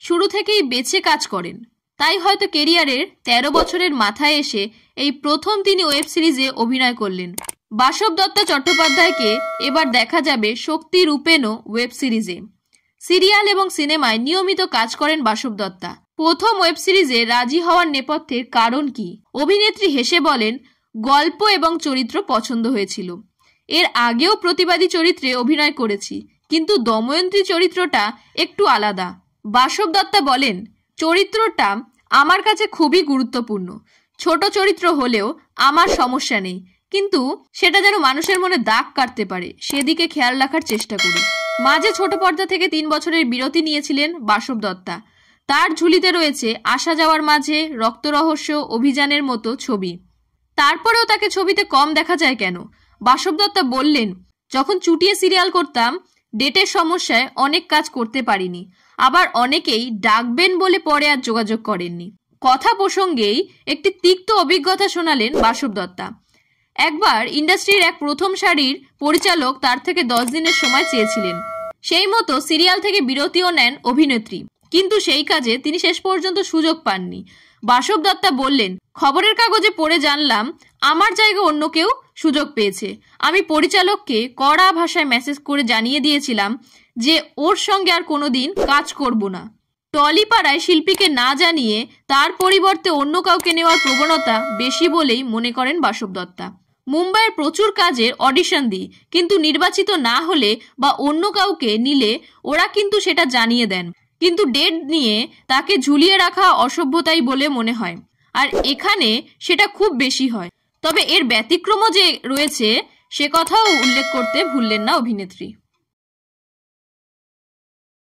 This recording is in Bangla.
শুরু থেকেই বেছে কাজ করেন, তাই হয়তো কেরিয়ারের 13 বছরের মাথায় এসে এই প্রথম তিনি ওয়েব সিরিজে অভিনয় করলেন। বাসব দত্তা চট্টোপাধ্যায়কে এবার দেখা যাবে শক্তি রূপেণও ওয়েব সিরিজে। সিরিয়াল এবং সিনেমায় নিয়মিত কাজ করেন বাসব দত্তা। প্রথম ওয়েব সিরিজে রাজি হওয়ার নেপথ্যের কারণ কি? অভিনেত্রী হেসে বলেন, গল্প এবং চরিত্র পছন্দ হয়েছিল। এর আগেও প্রতিবাদী চরিত্রে অভিনয় করেছি, কিন্তু দময়ন্তী চরিত্রটা একটু আলাদা। বাসব দত্তা বলেন, চরিত্রটা আমার কাছে খুবই গুরুত্বপূর্ণ। ছোট চরিত্র হলেও আমার সমস্যা নেই, কিন্তু সেটা যেন মানুষের মনে দাগ কাটতে পারে সেদিকে খেয়াল রাখার চেষ্টা করি। মাঝে ছোট পর্দা থেকে 3 বছরের বিরতি নিয়েছিলেন বাসব দত্তা। তার ঝুলিতে রয়েছে আসা যাওয়ার মাঝে, রক্ত রহস্য, অভিযানের মতো ছবি। তারপরেও তাকে ছবিতে কম দেখা যায় কেন? বাসব দত্তা বললেন, যখন চুটিয়ে সিরিয়াল করতাম ডেটের সমস্যায় অনেক কাজ করতে পারিনি, আবার অনেকেই ডাকবেন বলে পরে আর যোগাযোগ করেননি। কথা প্রসঙ্গেই একটি তিক্ত অভিজ্ঞতা শোনালেন বাসব দত্তা। একবার ইন্ডাস্ট্রির এক প্রথম সারির পরিচালক তার থেকে 10 দিনের সময় চেয়েছিলেন। সেই মতো সিরিয়াল থেকে বিরতিও নেন অভিনেত্রী, কিন্তু সেই কাজে তিনি শেষ পর্যন্ত সুযোগ পাননি। বাসব দত্তা বললেন, খবরের কাগজে পড়ে জানলাম আমার জায়গা অন্য কেউ সুযোগ পেয়েছে। আমি পরিচালককে কড়া ভাষায় মেসেজ করে জানিয়ে দিয়েছিলাম যে ওর সঙ্গে আর কোনোদিন কাজ করব না। টলিপাড়ায় শিল্পীকে না জানিয়ে তার পরিবর্তে অন্য কাউকে নেওয়ার প্রবণতা বেশি বলেই মনে করেন বাসব দত্তা। মুম্বাইয়ের প্রচুর কাজের অডিশন দিই, কিন্তু নির্বাচিত না হলে বা অন্য কাউকে নিলে ওরা কিন্তু সেটা জানিয়ে দেন, কিন্তু ডেট নিয়ে তাকে ঝুলিয়ে রাখা অসভ্যতাই বলে মনে হয়। আর এখানে সেটা খুব বেশি হয়। তবে এর ব্যতিক্রমও যে রয়েছে সে কথাও উল্লেখ করতে ভুললেন না অভিনেত্রী।